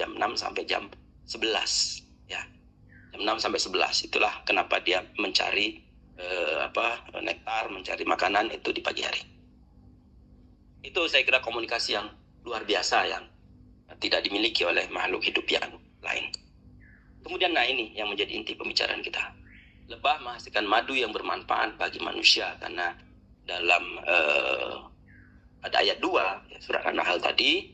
jam 6 sampai jam 11 ya. Jam 6 sampai 11 itulah kenapa dia mencari nektar, mencari makanan itu di pagi hari. Itu saya kira komunikasi yang luar biasa yang tidak dimiliki oleh makhluk hidup yang lain. Kemudian ini yang menjadi inti pembicaraan kita. Lebah menghasilkan madu yang bermanfaat bagi manusia karena dalam ada ayat 2 surat An-Nahl tadi,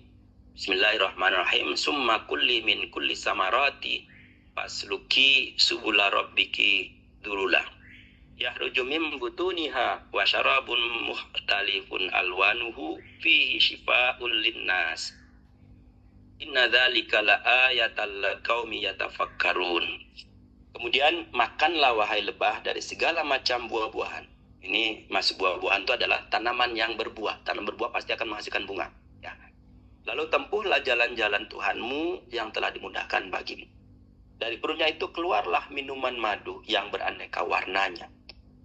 Bismillahirrahmanirrahim, summa kulli min kulli samarati fasluki subula rabbiki dzulula yahruju min butuniha wa syarabun mukhtalifun alwanuhu fihi shifaa'un linnas inna dzalika laayatal liqaumi yatafakkarun. Kemudian makanlah wahai lebah dari segala macam buah-buahan. Ini masuk buah-buahan itu adalah tanaman yang berbuah. Tanam berbuah pasti akan menghasilkan bunga. Ya. Lalu tempuhlah jalan-jalan Tuhanmu yang telah dimudahkan bagimu. Dari perutnya itu keluarlah minuman madu yang beraneka warnanya.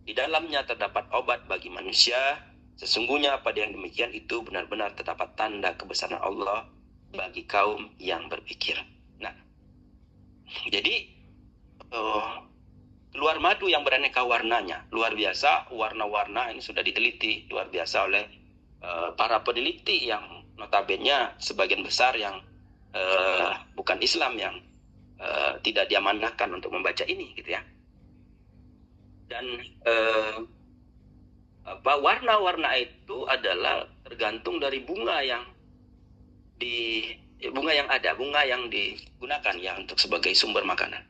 Di dalamnya terdapat obat bagi manusia. Sesungguhnya pada yang demikian itu benar-benar terdapat tanda kebesaran Allah bagi kaum yang berpikir. Nah, jadi keluar madu yang beraneka warnanya, luar biasa. Warna-warna ini sudah diteliti luar biasa oleh para peneliti yang notabene sebagian besar yang bukan Islam, yang tidak diamanahkan untuk membaca ini, gitu ya. Dan warna-warna itu adalah tergantung dari bunga yang digunakan ya untuk sebagai sumber makanan.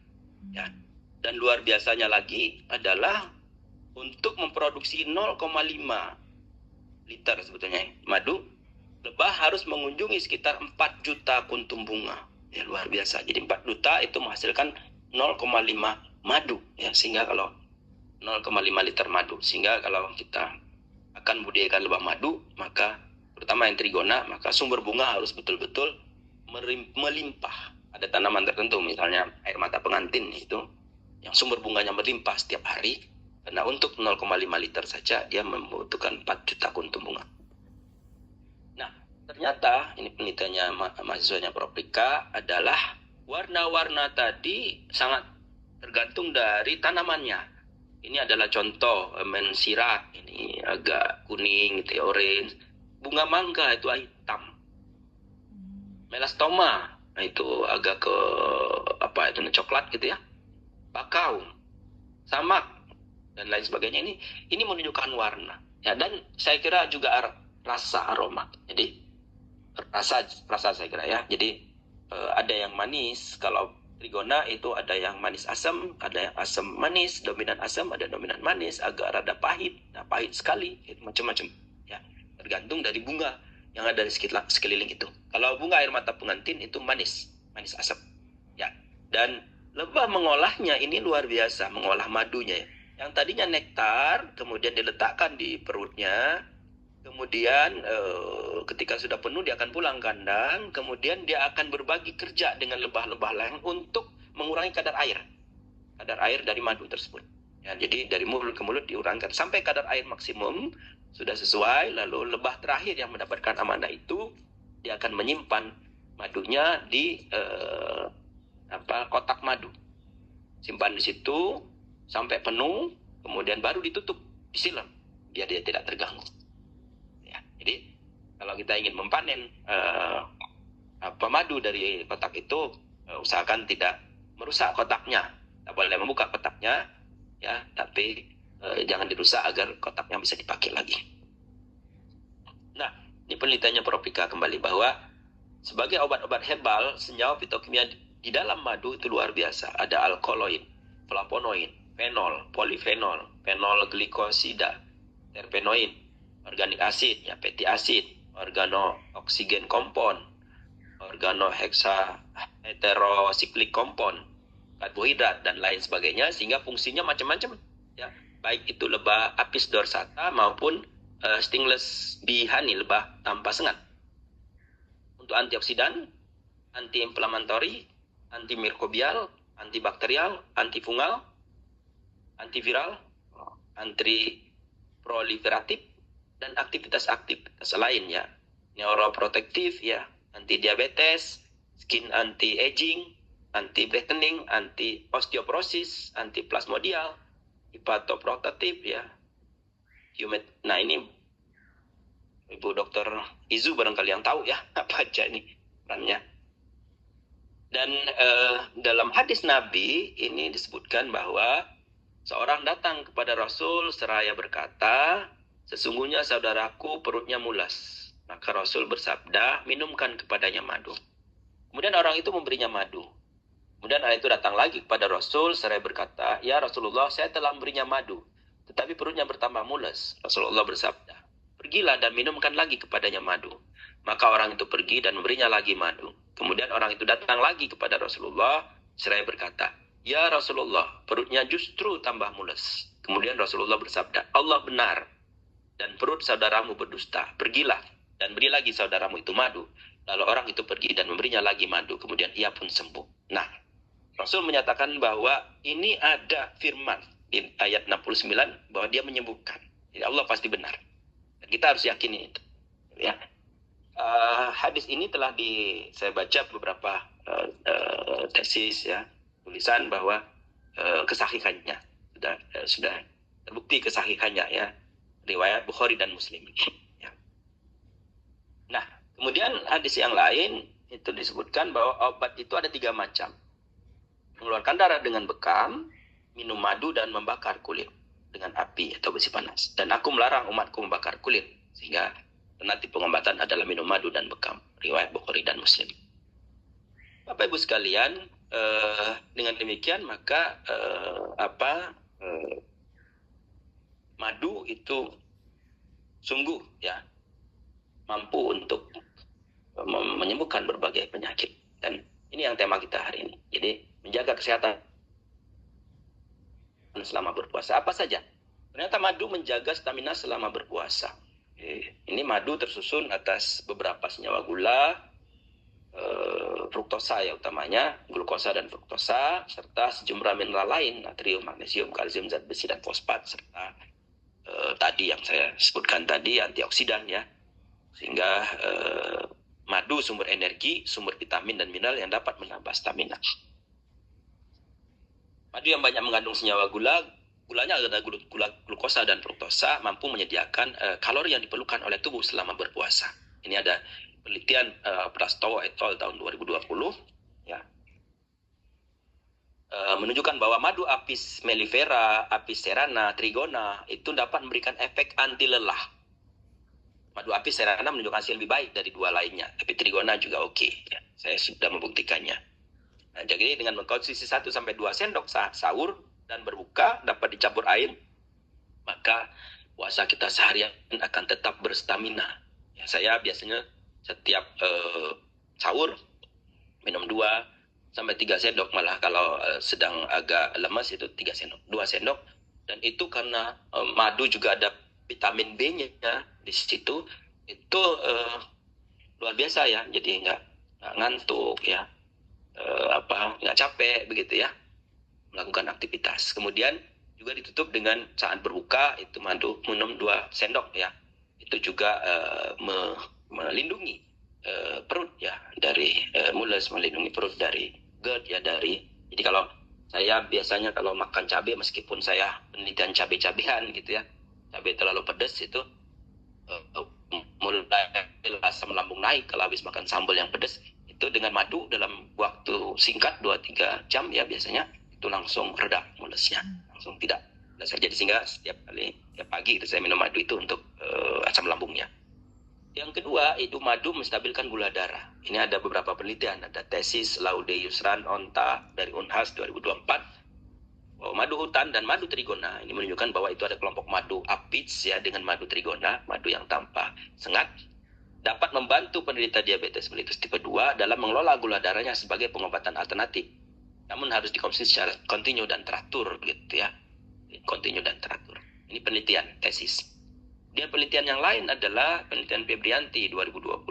Ya. Dan luar biasanya lagi adalah untuk memproduksi 0,5 liter sebetulnya madu, lebah harus mengunjungi sekitar 4 juta kuntum bunga. Ya, luar biasa. Jadi 4 juta itu menghasilkan 0,5 madu ya, sehingga kalau 0,5 liter madu, sehingga kalau kita akan budidayakan lebah madu, maka terutama yang trigona, maka sumber bunga harus betul-betul melimpah. Ada tanaman tertentu misalnya air mata pengantin itu yang sumber bunganya melimpah setiap hari, karena untuk 0,5 liter saja dia membutuhkan 4 juta kuntum bunga. Nah, ternyata ini penelitiannya mahasiswanya Profika adalah warna-warna tadi sangat tergantung dari tanamannya. Ini adalah contoh mensirat, ini agak kuning, gitu, orange. Bunga mangga itu hitam. Melastoma itu agak ke coklat gitu ya. Bakau, samak, dan lain sebagainya, ini menunjukkan warna ya. Dan saya kira juga rasa, aroma. Jadi rasa saya kira ya. Jadi ada yang manis. Kalau trigona itu ada yang manis asam, ada yang asam manis, dominan asam, ada dominan manis, agak rada pahit, pahit sekali, gitu, macam-macam ya, tergantung dari bunga yang ada di sekeliling itu. Kalau bunga air mata pengantin itu manis asam ya. Dan lebah mengolahnya ini luar biasa, mengolah madunya ya. Yang tadinya nektar, kemudian diletakkan di perutnya, kemudian ketika sudah penuh dia akan pulang kandang, kemudian dia akan berbagi kerja dengan lebah-lebah lain untuk mengurangi kadar air dari madu tersebut. Ya, jadi dari mulut ke mulut diurangkan sampai kadar air maksimum sudah sesuai, lalu lebah terakhir yang mendapatkan amanah itu dia akan menyimpan madunya di kotak madu, simpan di situ sampai penuh, kemudian baru ditutup, disilam biar dia tidak terganggu. Ya, jadi kalau kita ingin mempanen madu dari kotak itu, usahakan tidak merusak kotaknya. Tidak boleh membuka kotaknya, ya, tapi jangan dirusak agar kotaknya bisa dipakai lagi. Nah, ini penelitiannya Profika kembali bahwa sebagai obat-obat herbal, senyawa fitokimia di dalam madu itu luar biasa. Ada alkaloid, flavonoid, fenol, polifenol, fenol glikosida, terpenoid, organik asid, ya, fatty acid, organo-oksigen kompon, organoheksa heterosiklik kompon, karbohidrat, dan lain sebagainya, sehingga fungsinya macam-macam. Ya, baik itu lebah apis dorsata maupun stingless bee honey, lebah tanpa sengat. Untuk antioksidan, anti-inflamatori, antimikrobial, antibakterial, antifungal, antiviral, antiproliferatif, dan aktivitas lain ya, neuroprotektif ya, anti diabetes, skin anti-aging, anti-brightening, anti-osteoporosis, anti-plasmodial, hepatoprotective, ya. Nah, ini Ibu Dokter Izu barangkali yang tahu ya apa aja ini perannya. Dan dalam hadis Nabi ini disebutkan bahwa seorang datang kepada Rasul seraya berkata, sesungguhnya saudaraku perutnya mulas. Maka Rasul bersabda, minumkan kepadanya madu. Kemudian orang itu memberinya madu. Kemudian orang itu datang lagi kepada Rasul seraya berkata, ya Rasulullah, saya telah memberinya madu, tetapi perutnya bertambah mulas. Rasulullah bersabda, pergilah dan minumkan lagi kepadanya madu. Maka orang itu pergi dan memberinya lagi madu. Kemudian orang itu datang lagi kepada Rasulullah seraya berkata, ya Rasulullah, perutnya justru tambah mulas. Kemudian Rasulullah bersabda, Allah benar dan perut saudaramu berdusta. Pergilah dan beri lagi saudaramu itu madu. Lalu orang itu pergi dan memberinya lagi madu. Kemudian ia pun sembuh. Nah, Rasul menyatakan bahwa ini ada firman di ayat 69 bahwa dia menyembuhkan. Jadi Allah pasti benar. Dan kita harus yakini itu. Ya. Hadis ini telah saya baca beberapa tesis, ya, tulisan bahwa kesahihannya sudah terbukti kesahihannya, ya, riwayat Bukhari dan Muslim. Ya. Nah, kemudian hadis yang lain itu disebutkan bahwa obat itu ada 3 macam. Mengeluarkan darah dengan bekam, minum madu, dan membakar kulit dengan api atau besi panas. Dan aku melarang umatku membakar kulit, sehingga nanti pengobatan adalah minum madu dan bekam. Riwayat Bukhari dan Muslim. Bapak Ibu sekalian, dengan demikian maka madu itu sungguh, ya, mampu untuk menyembuhkan berbagai penyakit. Dan ini yang tema kita hari ini. Jadi menjaga kesehatan selama berpuasa. Apa saja? Ternyata madu menjaga stamina selama berpuasa. Ini madu tersusun atas beberapa senyawa gula, fruktosa ya utamanya, glukosa dan fruktosa, serta sejumlah mineral lain, natrium, magnesium, kalsium, zat besi, dan fosfat, serta tadi yang saya sebutkan tadi, antioksidan, ya. Sehingga madu sumber energi, sumber vitamin dan mineral yang dapat menambah stamina. Madu yang banyak mengandung senyawa gulanya ada glukosa dan fruktosa, mampu menyediakan kalori yang diperlukan oleh tubuh selama berpuasa. Ini ada penelitian Prastowo et al. Tahun 2020, ya, menunjukkan bahwa madu apis mellifera, apis cerana, trigona itu dapat memberikan efek anti lelah. Madu apis cerana menunjukkan hasil lebih baik dari 2 lainnya, tapi trigona juga oke. Ya. Saya sudah membuktikannya. Nah, jadi dengan mengkonsumsi 1-2 sendok saat sahur dan berbuka dapat dicampur air, maka puasa kita seharian akan tetap berstamina. Ya, saya biasanya setiap sahur minum 2-3 sendok, malah kalau sedang agak lemas itu 2 sendok. Dan itu karena madu juga ada vitamin B-nya, ya, di situ. Itu luar biasa, ya. Jadi nggak ngantuk, ya, nggak capek begitu, ya, melakukan aktivitas. Kemudian juga ditutup dengan saat berbuka itu madu minum 2 sendok, ya. Itu juga melindungi perut, ya, dari mules, melindungi perut dari GERD, ya, jadi kalau saya biasanya kalau makan cabai, meskipun saya penelitian cabai-cabean gitu, ya, cabai terlalu pedas itu mulai asam lambung naik kalau habis makan sambal yang pedas. Itu dengan madu dalam waktu singkat 2-3 jam, ya, biasanya itu langsung reda mulesnya, langsung tidak saja. Sehingga setiap pagi itu saya minum madu itu untuk asam lambungnya. Yang kedua, itu madu menstabilkan gula darah. Ini ada beberapa penelitian, ada tesis Laude Yusran Onta dari Unhas 2024 bahwa madu hutan dan madu trigona ini menunjukkan bahwa itu ada kelompok madu apis, ya, dengan madu trigona, madu yang tanpa sengat, dapat membantu penderita diabetes mellitus tipe 2 dalam mengelola gula darahnya sebagai pengobatan alternatif. Namun harus dikonsumsi secara kontinu dan teratur, gitu, ya. Kontinu dan teratur. Ini penelitian tesis. Dan penelitian yang lain adalah penelitian Febrianti 2020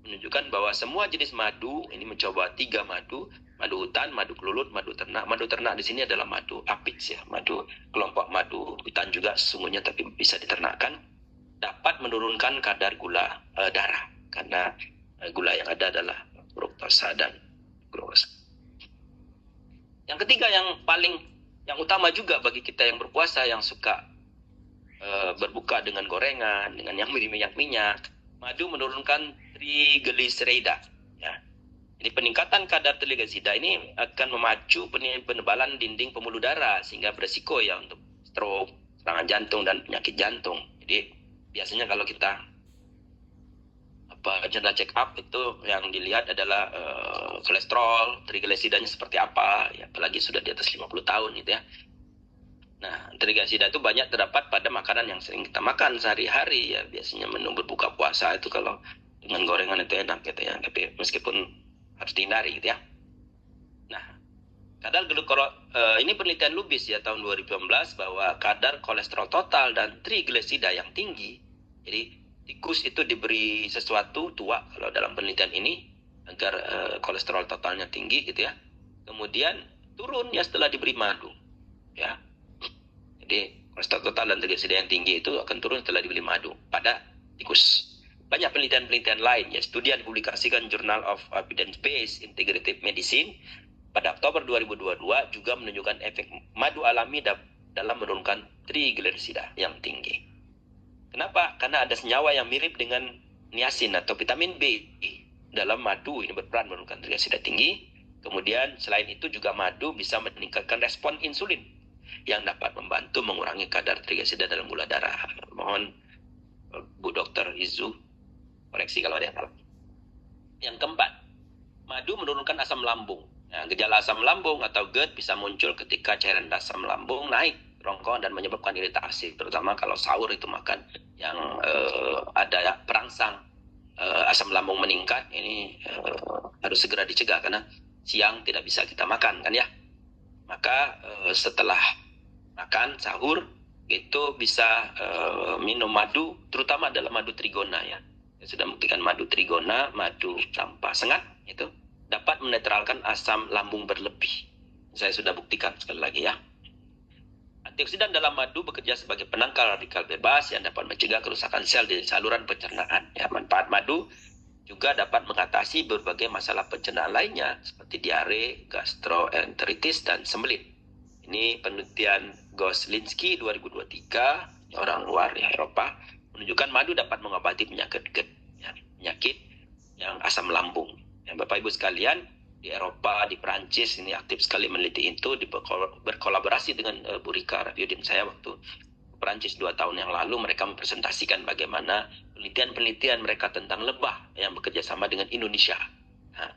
menunjukkan bahwa semua jenis madu ini mencoba 3 madu hutan, madu kelulut, madu ternak. Madu ternak di sini adalah madu apis, ya, madu kelompok madu hutan juga sesungguhnya tapi bisa diternakkan, dapat menurunkan kadar gula darah karena gula yang ada adalah fruktosa dan glukosa. Yang ketiga yang utama juga bagi kita yang berpuasa yang suka berbuka dengan gorengan, dengan yang minyak-minyak, madu menurunkan trigliserida. Ya. Jadi peningkatan kadar trigliserida ini akan memacu penebalan dinding pembuluh darah sehingga beresiko ya untuk stroke, serangan jantung dan penyakit jantung. Jadi biasanya kalau kita general check up itu yang dilihat adalah kolesterol, trigliseridanya seperti apa, ya, apalagi sudah di atas 50 tahun gitu ya. Nah, trigliserida itu banyak terdapat pada makanan yang sering kita makan sehari-hari ya. Biasanya menu berbuka puasa itu kalau dengan gorengan itu enak gitu ya. Tapi meskipun harus dihindari gitu ya. Nah, ini penelitian Lubis ya tahun 2018 bahwa kadar kolesterol total dan trigliserida yang tinggi. Jadi tikus itu diberi sesuatu tua kalau dalam penelitian ini agar kolesterol totalnya tinggi gitu ya. Kemudian turun ya setelah diberi madu ya. Jadi kolesterol total dan trigliserida yang tinggi itu akan turun setelah diberi madu pada tikus. Banyak penelitian-penelitian lain ya, studi yang dipublikasikan Journal of Evidence-Based Integrative Medicine pada Oktober 2022 juga menunjukkan efek madu alami dalam menurunkan trigliserida yang tinggi. Kenapa? Karena ada senyawa yang mirip dengan niacin atau vitamin B dalam madu, ini berperan menurunkan trigliserida tinggi. Kemudian selain itu juga madu bisa meningkatkan respon insulin yang dapat membantu mengurangi kadar trigliserida dalam gula darah. Mohon Bu Dr. Izu koreksi kalau ada yang salah. Yang keempat, madu menurunkan asam lambung. Nah, gejala asam lambung atau GERD bisa muncul ketika cairan asam lambung naik kerongkongan dan menyebabkan iritasi, terutama kalau sahur itu makan yang ada perangsang asam lambung meningkat. Ini harus segera dicegah karena siang tidak bisa kita makan kan ya. Maka setelah makan sahur itu bisa minum madu, terutama adalah madu trigona ya. Saya sudah membuktikan madu trigona, madu tanpa sengat itu dapat menetralkan asam lambung berlebih. Saya sudah buktikan sekali lagi ya. Antioksidan dalam madu bekerja sebagai penangkal radikal bebas yang dapat mencegah kerusakan sel di saluran pencernaan. Ya, manfaat madu juga dapat mengatasi berbagai masalah pencernaan lainnya seperti diare, gastroenteritis, dan sembelit. Ini penelitian Goslinski 2023, orang luar ya, Eropa, menunjukkan madu dapat mengobati penyakit yang asam lambung. Yang Bapak Ibu sekalian, di Eropa, di Perancis ini aktif sekali meneliti itu, berkolaborasi dengan Bu Rika Rafiuddin saya waktu Perancis 2 tahun yang lalu. Mereka mempresentasikan bagaimana penelitian mereka tentang lebah yang bekerja sama dengan Indonesia. Nah,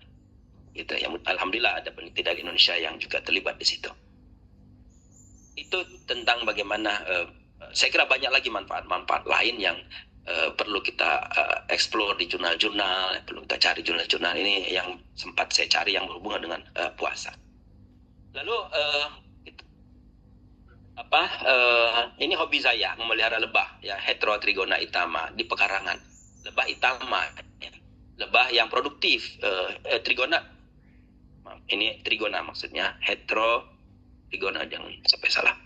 gitu ya. Alhamdulillah ada peneliti dari Indonesia yang juga terlibat di situ. Itu tentang bagaimana saya kira banyak lagi manfaat-manfaat lain yang perlu kita explore di jurnal-jurnal, perlu kita cari jurnal-jurnal ini yang sempat saya cari yang berhubungan dengan puasa. Lalu ini hobi saya memelihara lebah ya, Heterotrigona itama di pekarangan. Lebah itama ya. Lebah yang produktif, trigona maksudnya, Heterotrigona, jangan sampai salah.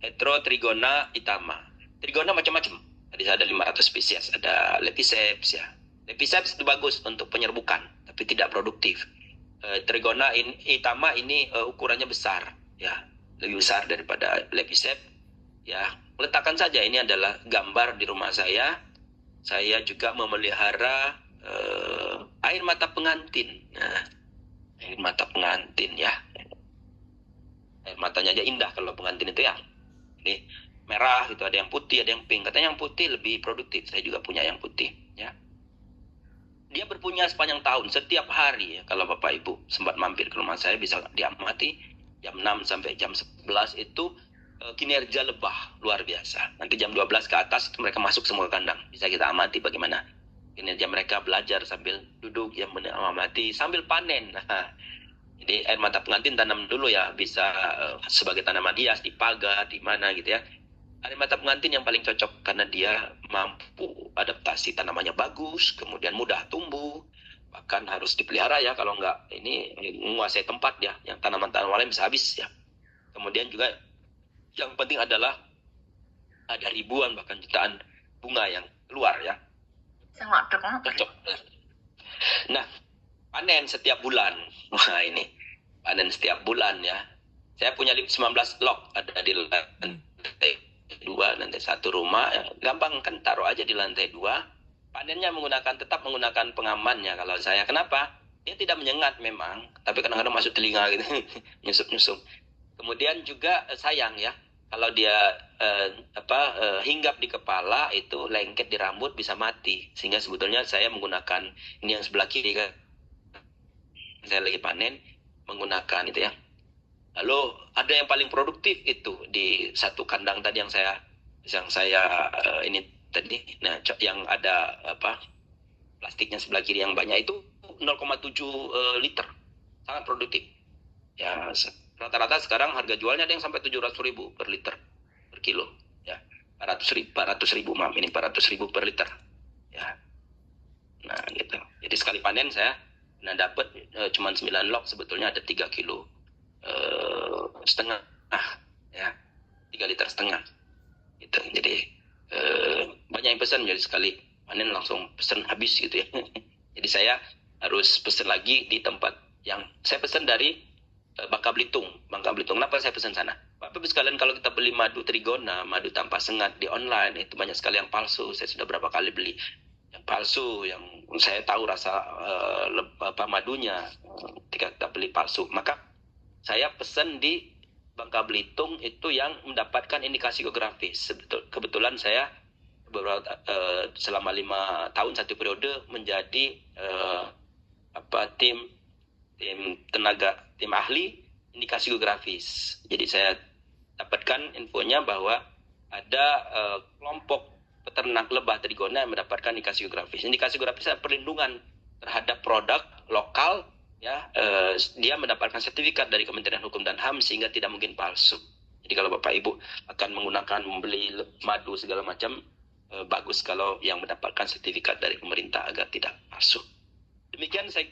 Heterotrigona itama. Trigona macam-macam. Tadi ada 500 spesies, ada Lepiceps ya. Lepiceps itu bagus untuk penyerbukan, tapi tidak produktif. Trigona itama ini ukurannya besar ya, lebih besar daripada Lepiceps ya. Letakkan saja, ini adalah gambar di rumah saya. Saya juga memelihara air mata pengantin. Nah, air mata pengantin ya. Air matanya aja indah kalau pengantin itu ya. Ini merah itu, ada yang putih, ada yang pink. Katanya yang putih lebih produktif. Saya juga punya yang putih ya. Dia berpunya sepanjang tahun, setiap hari ya. Kalau Bapak Ibu sempat mampir ke rumah saya, bisa diamati jam 6 sampai jam 11 itu kinerja lebah luar biasa. Nanti jam 12 ke atas itu mereka masuk semua kandang. Bisa kita amati bagaimana kinerja mereka, belajar sambil duduk, yang mengamati sambil panen. Nah, jadi air mata pengantin tanam dulu ya, bisa sebagai tanaman hias di pagar, di mana gitu ya. Air mata pengantin yang paling cocok karena dia mampu adaptasi, tanamannya bagus, kemudian mudah tumbuh, bahkan harus dipelihara ya, kalau enggak ini menguasai tempat ya, yang tanaman-tanaman lain bisa habis ya. Kemudian juga yang penting adalah ada ribuan bahkan jutaan bunga yang keluar ya. Cocok. Nah, panen setiap bulan. Wah ini panen setiap bulan ya. Saya punya 19 log ada di lantai 2, lantai 1 rumah. Gampang kan, taruh aja di lantai 2. Panennya tetap menggunakan pengamannya kalau saya. Kenapa? Dia tidak menyengat memang, tapi kadang-kadang masuk telinga gitu, nyusup-nyusup. Kemudian juga sayang ya, kalau dia hinggap di kepala itu lengket di rambut bisa mati. Sehingga sebetulnya saya menggunakan ini yang sebelah kiri kan, saya lagi panen menggunakan itu ya. Lalu ada yang paling produktif itu di satu kandang tadi yang saya ini tadi. Nah, yang ada plastiknya sebelah kiri yang banyak itu 0,7 liter, sangat produktif. Ya rata-rata sekarang harga jualnya ada yang sampai 700.000 per liter per kilo. Ya 400.000 maaf, ini 400.000 per liter. Ya. Nah gitu. Jadi sekali panen saya dapat cuma 9 log, sebetulnya ada 3 kilo setengah ya, 3 liter setengah gitu. Jadi banyak yang pesan, jadi sekali panen langsung pesan habis gitu ya. Jadi saya harus pesan lagi di tempat yang saya pesan dari Bangka Belitung. Kenapa saya pesan sana? Bapak sekalian, kalau kita beli madu trigona, madu tanpa sengat di online, itu banyak sekali yang palsu. Saya sudah berapa kali beli yang palsu, yang saya tahu rasa madunya ketika kita beli palsu. Maka saya pesan di Bangka Belitung itu yang mendapatkan indikasi geografis. Kebetulan saya selama 5 tahun satu periode menjadi tim ahli indikasi geografis. Jadi saya dapatkan infonya bahwa ada kelompok peternak lebah trigona yang mendapatkan indikasi geografis. Indikasi geografis adalah perlindungan terhadap produk lokal. Ya, dia mendapatkan sertifikat dari Kementerian Hukum dan HAM sehingga tidak mungkin palsu. Jadi kalau Bapak Ibu akan membeli madu segala macam, bagus kalau yang mendapatkan sertifikat dari pemerintah agar tidak palsu. Demikian saya